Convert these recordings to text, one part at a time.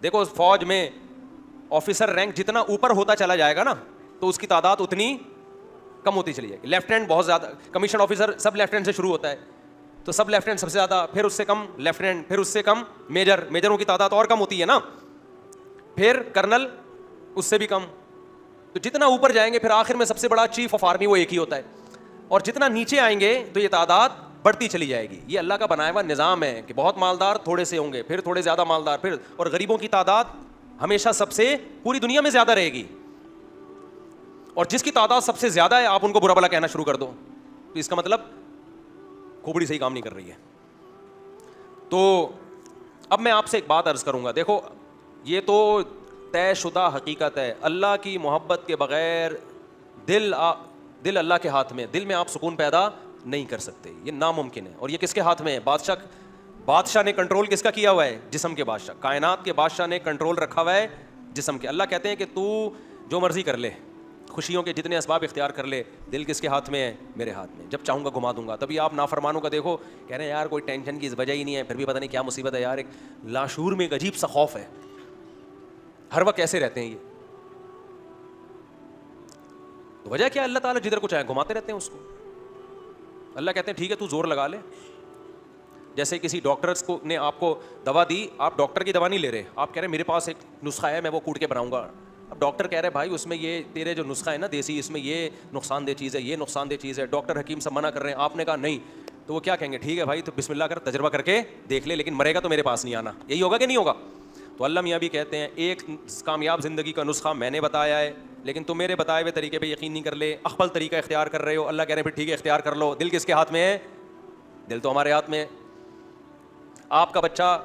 دیکھو فوج میں آفیسر رینک جتنا اوپر ہوتا چلا جائے گا نا تو اس کی تعداد اتنی کم ہوتی چلی جائے گی. لیفٹیننٹ بہت زیادہ, کمیشن آفیسر سب لیفٹیننٹ سے شروع ہوتا ہے, تو سب لیفٹیننٹ سب سے زیادہ, پھر اس سے کم لیفٹیننٹ, پھر اس سے کم میجر, میجروں کی تعداد اور کم ہوتی ہے نا, پھر کرنل اس سے بھی کم. تو جتنا اوپر جائیں گے پھر آخر میں سب سے بڑا چیف آف آرمی وہ ایک ہی ہوتا ہے, اور جتنا نیچے آئیں گے تو یہ تعداد بڑھتی چلی جائے گی. یہ اللہ کا بنایا ہوا نظام ہے کہ بہت مالدار تھوڑے سے ہوں گے, پھر تھوڑے زیادہ مالدار, پھر اور غریبوں کی تعداد ہمیشہ سب سے پوری دنیا میں زیادہ رہے گی. اور جس کی تعداد سب سے زیادہ ہے آپ ان کو برا بھلا کہنا شروع کر دو تو اس کا مطلب کھوپڑی صحیح کام نہیں کر رہی ہے. تو اب میں آپ سے ایک بات عرض کروں گا, دیکھو یہ تو طے شدہ حقیقت ہے, اللہ کی محبت کے بغیر دل اللہ کے ہاتھ میں, دل میں آپ سکون پیدا نہیں کر سکتے, یہ ناممکن ہے. اور یہ کس کے ہاتھ میں ہے؟ بادشاہ نے کنٹرول کس کا کیا ہوا ہے؟ جسم کے بادشاہ, کائنات کے بادشاہ نے کنٹرول رکھا ہوا ہے جسم کے. اللہ کہتے ہیں کہ تو جو مرضی کر لے, خوشیوں کے جتنے اسباب اختیار کر لے, دل کس کے ہاتھ میں ہے؟ میرے ہاتھ میں, جب چاہوں گا گھما دوں گا. تبھی آپ نافرمانوں کا دیکھو, کہہ رہے ہیں یار کوئی ٹینشن کی وجہ ہی نہیں ہے, پھر بھی پتہ نہیں کیا مصیبت ہے یار, ایک لاشعور میں ایک عجیب سا خوف ہے, ہر وقت ایسے رہتے ہیں. یہ تو وجہ کیا؟ اللہ تعالیٰ جدھر کو چاہے گھماتے رہتے ہیں اس کو. اللہ کہتے ہیں ٹھیک ہے تو زور لگا لے. جیسے کسی ڈاکٹرس کو نے آپ کو دوا دی, آپ ڈاکٹر کی دوا نہیں لے رہے, آپ کہہ رہے ہیں میرے پاس ایک نسخہ ہے میں وہ کوٹ کے بناؤں گا. اب ڈاکٹر کہہ رہے بھائی اس میں یہ تیرے جو نسخہ ہے نا دیسی, اس میں یہ نقصان دہ چیز ہے, یہ نقصان دہ چیز ہے, ڈاکٹر حکیم سب منع کر رہے ہیں, آپ نے کہا نہیں, تو وہ کیا کہیں گے؟ ٹھیک ہے بھائی تو بسم اللہ کر, تجربہ کر کے دیکھ لے, لیکن مرے گا تو میرے پاس نہیں آنا. یہی ہوگا کہ نہیں ہوگا؟ تو اللہ میاں بھی کہتے ہیں ایک کامیاب زندگی کا نسخہ میں نے بتایا ہے, لیکن تم میرے بتائے ہوئے طریقے پہ یقین نہیں کر لے, اخبل طریقہ اختیار کر رہے ہو. اللہ کہہ رہے ہیں پھر ٹھیک ہے اختیار کر لو. دل کس کے ہاتھ میں ہے؟ دل تو ہمارے ہاتھ میں ہے. آپ کا بچہ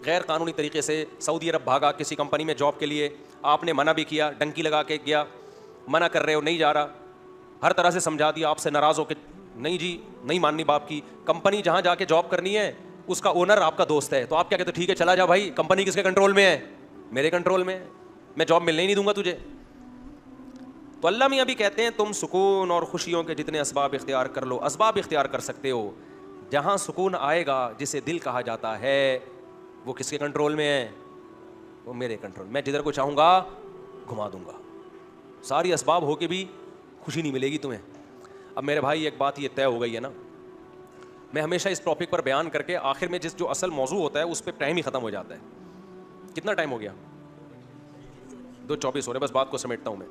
غیر قانونی طریقے سے سعودی عرب بھاگا کسی کمپنی میں جاب کے لیے, آپ نے منع بھی کیا, ڈنکی لگا کے گیا, منع کر رہے ہو نہیں جا رہا, ہر طرح سے سمجھا دیا, آپ سے ناراض ہو کے نہیں جی نہیں ماننی باپ کی. کمپنی جہاں جا کے جاب کرنی ہے اس کا اونر آپ کا دوست ہے, تو آپ کیا کہتے ہیں؟ ٹھیک ہے چلا جا بھائی, کمپنی کس کے کنٹرول میں ہے؟ میرے کنٹرول میں ہے, میں جاب ملنے ہی نہیں دوں گا تجھے. تو اللہ میاں بھی کہتے ہیں تم سکون اور خوشیوں کے جتنے اسباب اختیار کر لو. اسباب اختیار کر سکتے ہو, جہاں سکون آئے گا جسے دل کہا جاتا ہے وہ کس کے کنٹرول میں ہے؟ وہ میرے کنٹرول. میں جدھر کو چاہوں گا گھما دوں گا. ساری اسباب ہو کے بھی خوشی نہیں ملے گی تمہیں. اب میرے بھائی ایک بات یہ طے ہو گئی ہے نا, میں ہمیشہ اس ٹاپک پر بیان کر کے آخر میں جو اصل موضوع ہوتا ہے اس پہ ٹائم ہی ختم ہو جاتا ہے. کتنا ٹائم ہو گیا؟ 2:24 ہو رہے, بس بات کو سمیٹتا ہوں میں.